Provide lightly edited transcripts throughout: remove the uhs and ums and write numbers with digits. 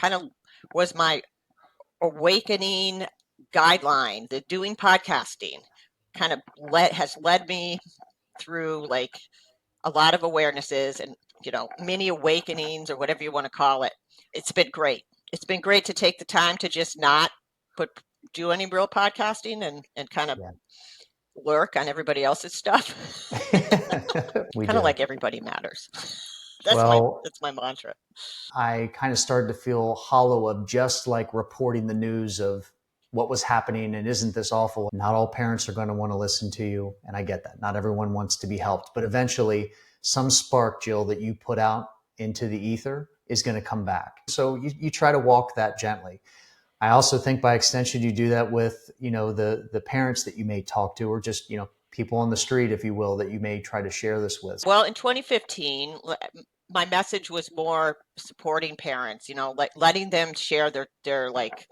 kind of was my awakening guideline. The doing podcasting kind of has led me through like a lot of awarenesses and, mini awakenings or whatever you want to call it. It's been great. It's been great to take the time to just not do any real podcasting and kind of lurk on everybody else's stuff. We kind of do. like everybody matters. That's my mantra. I kind of started to feel hollow of just like reporting the news of what was happening and isn't this awful? Not all parents are going to want to listen to you. And I get that. Not everyone wants to be helped. But eventually some spark, Jill, that you put out into the ether is going to come back. So you try to walk that gently. I also think by extension, you do that with, the parents that you may talk to or just, people on the street, if you will, that you may try to share this with. Well, in 2015, my message was more supporting parents, like letting them share their like,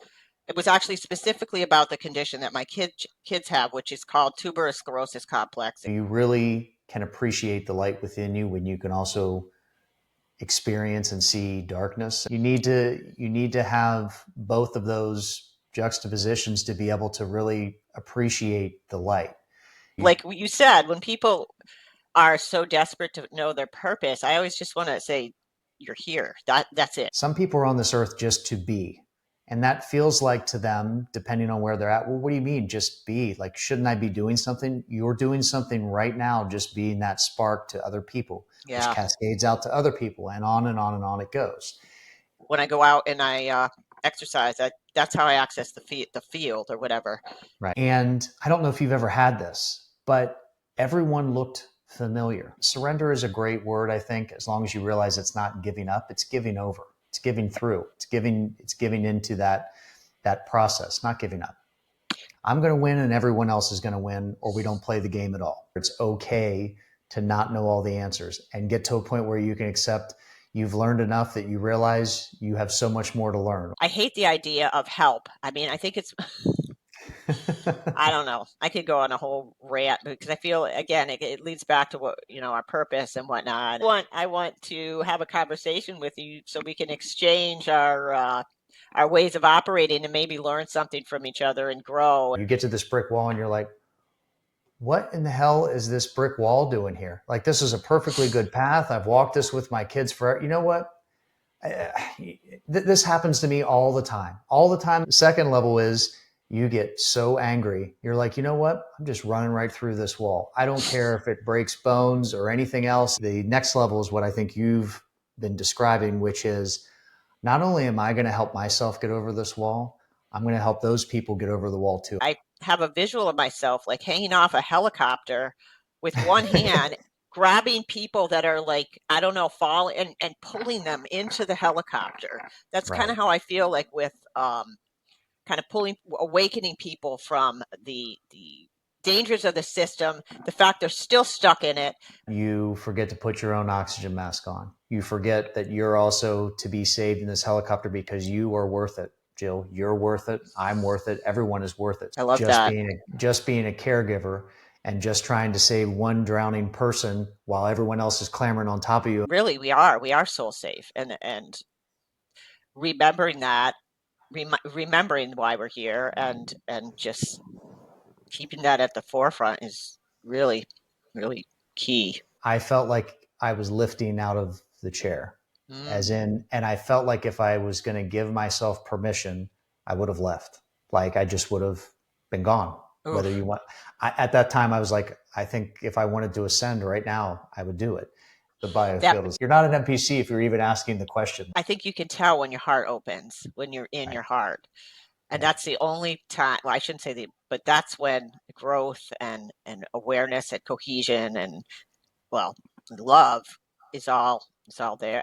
it was actually specifically about the condition that my kids have, which is called tuberous sclerosis complex. You really can appreciate the light within you when you can also experience and see darkness. You need to have both of those juxtapositions to be able to really appreciate the light. Like you said, when people are so desperate to know their purpose, I always just want to say, you're here. That's it. Some people are on this earth just to be. And that feels like to them, depending on where they're at, well, what do you mean just be? Like, shouldn't I be doing something? You're doing something right now, just being that spark to other people, which cascades out to other people, and on and on and on it goes. When I go out and I exercise, that's how I access the field or whatever. Right. And I don't know if you've ever had this, but everyone looked familiar. Surrender is a great word, I think, as long as you realize it's not giving up, it's giving over. It's giving through. It's giving into that process, not giving up. I'm going to win and everyone else is going to win, or we don't play the game at all. It's okay to not know all the answers and get to a point where you can accept you've learned enough that you realize you have so much more to learn. I hate the idea of help. I mean, I think it's I don't know. I could go on a whole rant because I feel, again, it leads back to what, our purpose and whatnot. I want to have a conversation with you so we can exchange our ways of operating and maybe learn something from each other and grow. You get to this brick wall and you're like, what in the hell is this brick wall doing here? Like, this is a perfectly good path. I've walked this with my kids forever. You know what? This happens to me all the time. The second level is you get so angry. You're like, you know what? I'm just running right through this wall. I don't care if it breaks bones or anything else. The next level is what I think you've been describing, which is not only am I going to help myself get over this wall, I'm going to help those people get over the wall too. I have a visual of myself like hanging off a helicopter with one hand, grabbing people that are like, I don't know, falling and pulling them into the helicopter. That's kind of how I feel like with kind of awakening people from the dangers of the system, the fact they're still stuck in it. You forget to put your own oxygen mask on. You forget that you're also to be saved in this helicopter because you are worth it. Jill, you're worth it. I'm worth it. Everyone is worth it. I love that. Just being a caregiver and just trying to save one drowning person while everyone else is clamoring on top of you. Really, we are soul safe. And remembering that, remembering why we're here and just keeping that at the forefront is really, really key. I felt like I was lifting out of the chair. And I felt like if I was going to give myself permission, I would have left. Like I just would have been gone. Oof. Whether you want, at that time, I was like, I think if I wanted to ascend right now, I would do it. The biofield you're not an NPC if you're even asking the question. I think you can tell when your heart opens, when you're in your heart. And that's the only time, well, I shouldn't say but that's when growth and awareness and cohesion and, well, love is all there.